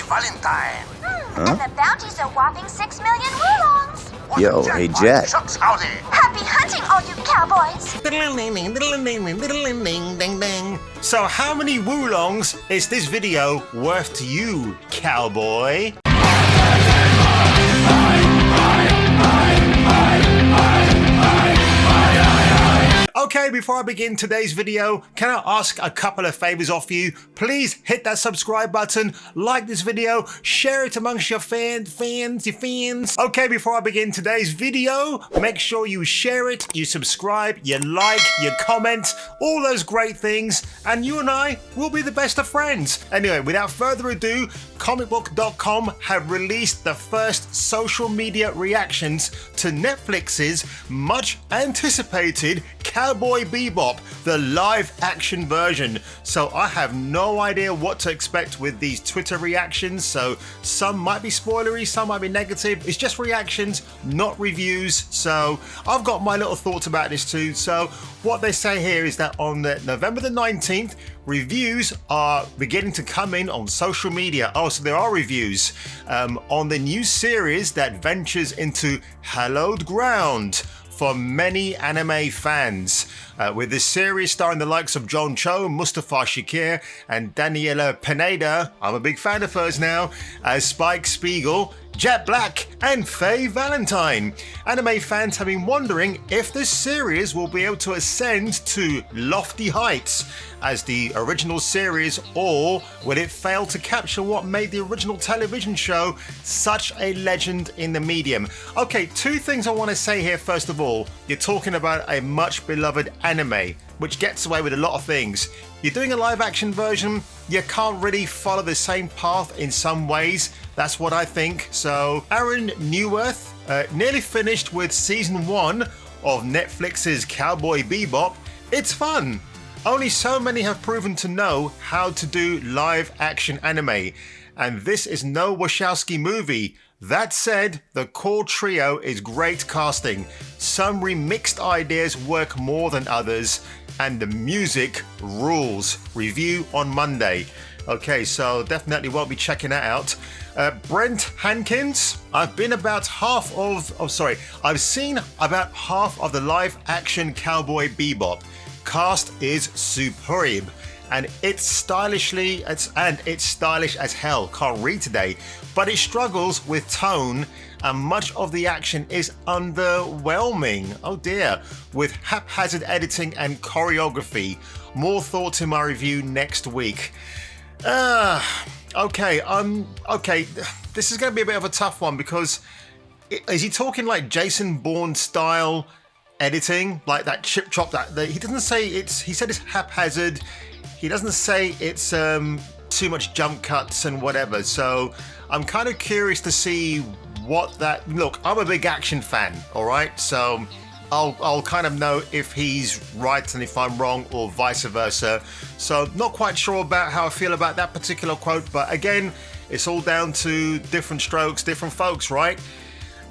Valentine. And the bounty's a whopping 6 million woolongs. Yo, hey, Jet. Shucks, howdy. Happy hunting, all you cowboys. So how many woolongs is this video worth to you, cowboy? Okay, before I begin today's video, can I ask a couple of favors of you? Please hit that subscribe button, like this video, share it amongst your fans. Okay, before I begin today's video, make sure you share it, you subscribe, you like, you comment, all those great things, and you and I will be the best of friends. Anyway, without further ado, comicbook.com have released the first social media reactions to Netflix's much anticipated Cowboy Bebop, the live action version. So I have no idea what to expect with these Twitter reactions. So some might be spoilery, some might be negative. It's just reactions, not reviews. So I've got my little thoughts about this too. So what they say here is that on November the 19th, reviews are beginning to come in on social media. Oh, so there are reviews on the new series that ventures into hallowed ground for many anime fans. With this series starring the likes of John Cho, Mustafa Shakir, and Daniela Pineda, I'm a big fan of hers now, as Spike Spiegel, Jet Black, and Faye Valentine. Anime fans have been wondering if this series will be able to ascend to lofty heights as the original series, or will it fail to capture what made the original television show such a legend in the medium? Okay, two things I want to say here. First of all, you're talking about a much beloved anime, which gets away with a lot of things. You're doing a live action version, you can't really follow the same path in some ways. That's what I think. So Aaron Newworth nearly finished with season 1 of Netflix's Cowboy Bebop. It's fun. Only so many have proven to know how to do live action anime, and this is no Wachowski movie. That said, the core trio is great casting. Some remixed ideas work more than others, and the music rules. Review on Monday. Okay, so definitely won't be checking that out. Brent Hankins, I've seen about half of the live action Cowboy Bebop. Cast is superb, and it's stylish as hell. Can't read today, but it struggles with tone, and much of the action is underwhelming. Oh dear, with haphazard editing and choreography. More thoughts in my review next week. Okay. This is going to be a bit of a tough one, because is he talking like Jason Bourne style editing, like that chip chop? That he doesn't say it's. He said it's haphazard. He doesn't say it's too much jump cuts and whatever. So I'm kind of curious to see what that. Look, I'm a big action fan. All right, so I'll kind of know if he's right and if I'm wrong, or vice versa. So not quite sure about how I feel about that particular quote, but again, it's all down to different strokes, different folks, right?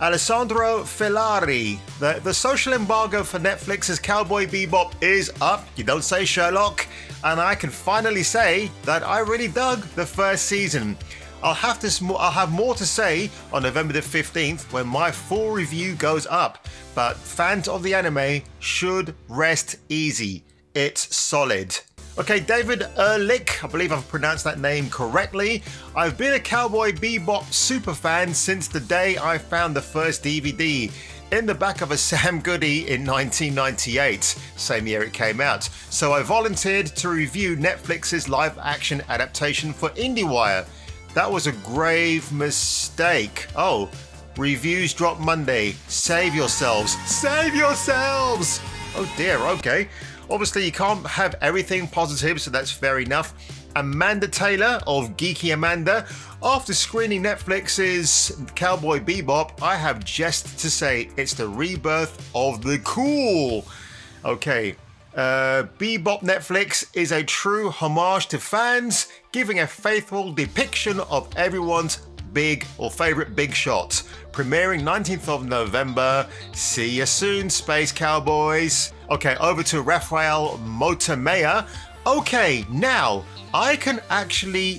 Alessandro Filari, the social embargo for Netflix's Cowboy Bebop is up. You don't say, Sherlock. And I can finally say that I really dug the first season. I'll have more to say on November the 15th when my full review goes up. But fans of the anime should rest easy. It's solid. Okay, David Ehrlich, I believe I've pronounced that name correctly. I've been a Cowboy Bebop superfan since the day I found the first DVD in the back of a Sam Goody in 1998, same year it came out. So I volunteered to review Netflix's live-action adaptation for IndieWire. That was a grave mistake. Oh, reviews drop Monday. Save yourselves. Save yourselves! Oh dear, okay. Obviously, you can't have everything positive, so that's fair enough. Amanda Taylor of Geeky Amanda. After screening Netflix's Cowboy Bebop, I have just to say it's the rebirth of the cool. Okay, Bebop Netflix is a true homage to fans, giving a faithful depiction of everyone's big or favorite big shots. Premiering 19th of November. See you soon, Space Cowboys. Okay, over to Rafael Motamea. Okay, now I can actually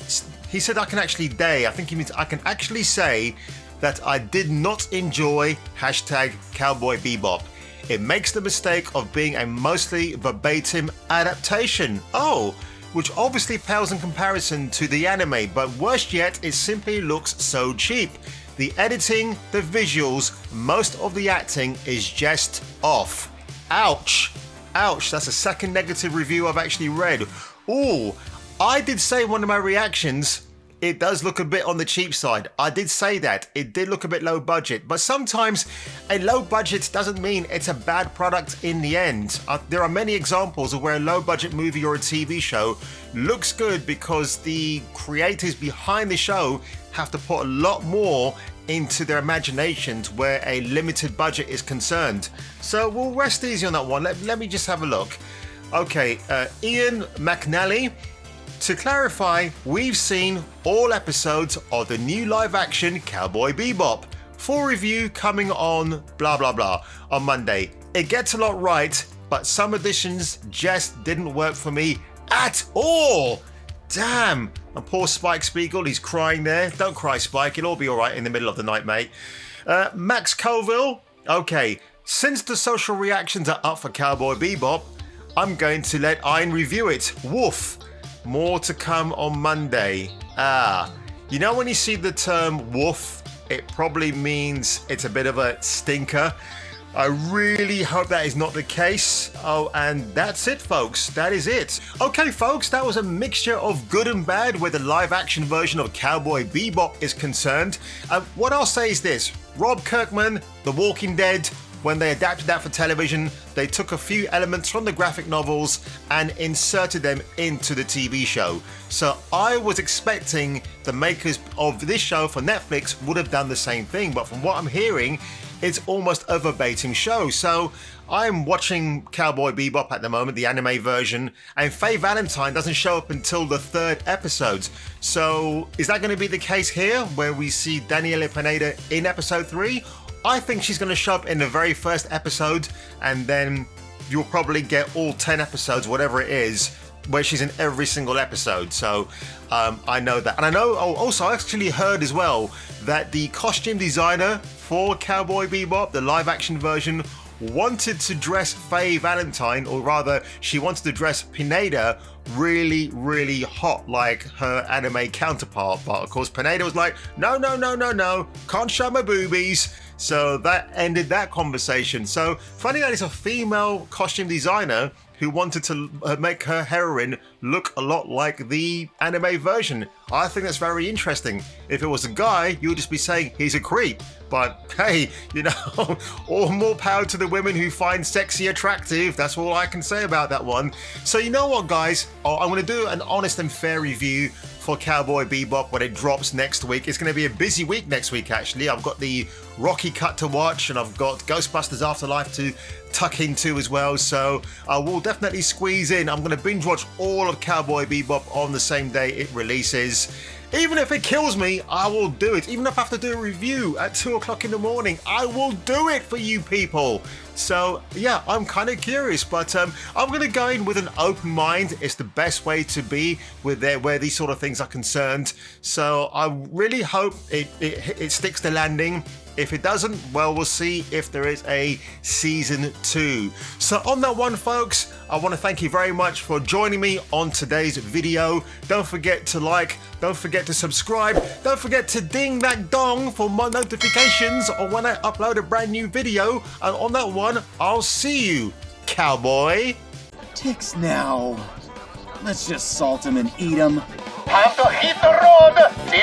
he said I can actually I think he means I can actually say that I did not enjoy #Cowboy Bebop. It makes the mistake of being a mostly verbatim adaptation. Oh, which obviously pales in comparison to the anime, but worse yet, it simply looks so cheap. The editing, the visuals, most of the acting is just off. Ouch. Ouch, that's the second negative review I've actually read. Ooh, I did say in one of my reactions, it does look a bit on the cheap side. I did say that. It did look a bit low budget, but sometimes a low budget doesn't mean it's a bad product in the end. There are many examples of where a low budget movie or a TV show looks good because the creators behind the show have to put a lot more into their imaginations where a limited budget is concerned. So we'll rest easy on that one. Let me just have a look. Okay, Ian McNally. To clarify, we've seen all episodes of the new live-action Cowboy Bebop. Full review coming on blah blah blah on Monday. It gets a lot right, but some additions just didn't work for me at all. Damn. And poor Spike Spiegel, he's crying there. Don't cry, Spike. It'll all be all right in the middle of the night, mate. Max Colville. Okay, since the social reactions are up for Cowboy Bebop, I'm going to let Ian review it. Woof. More to come on Monday. You know when you see the term woof, it probably means it's a bit of a stinker. I really hope that is not the case. Oh, and that's it, folks. That is it. Okay, folks, that was a mixture of good and bad where the live-action version of Cowboy Bebop is concerned. What I'll say is this. Rob Kirkman, The Walking Dead, when they adapted that for television, they took a few elements from the graphic novels and inserted them into the TV show. So I was expecting the makers of this show for Netflix would have done the same thing, but from what I'm hearing, it's almost a verbatim show. So I'm watching Cowboy Bebop at the moment, the anime version, and Faye Valentine doesn't show up until the 3rd episode. So is that going to be the case here, where we see Daniela Pineda in episode 3? I think she's going to show up in the very first episode, and then you'll probably get all 10 episodes, whatever it is, where she's in every single episode. So I know that. And I know, also I actually heard as well that the costume designer for Cowboy Bebop, the live action version, wanted to dress Faye Valentine, or rather she wanted to dress Pineda really, really hot like her anime counterpart. But of course Pineda was like, no, can't show my boobies. So that ended that conversation. So funny that it's a female costume designer who wanted to make her heroine look a lot like the anime version. I think that's very interesting. If it was a guy, you would just be saying he's a creep. But hey, you know, all more power to the women who find sexy attractive. That's all I can say about that one. So you know what, guys? I'm going to do an honest and fair review for Cowboy Bebop when it drops next week. It's going to be a busy week next week, actually. I've got the Rocky cut to watch, and I've got Ghostbusters Afterlife to tuck into as well. So I will definitely squeeze in. I'm going to binge watch all of Cowboy Bebop on the same day it releases. Even if it kills me, I will do it. Even if I have to do a review at 2 o'clock in the morning, I will do it for you people. So yeah, I'm kind of curious, but I'm going to go in with an open mind. It's the best way to be with where these sort of things are concerned. So I really hope it sticks the landing. If it doesn't, well, we'll see if there is a season 2. So on that one, folks, I want to thank you very much for joining me on today's video. Don't forget to like, don't forget to subscribe, don't forget to ding that dong for my notifications or when I upload a brand new video. And on that one, I'll see you, cowboy. Ticks now. Let's just salt him and eat him. Time to hit the road! See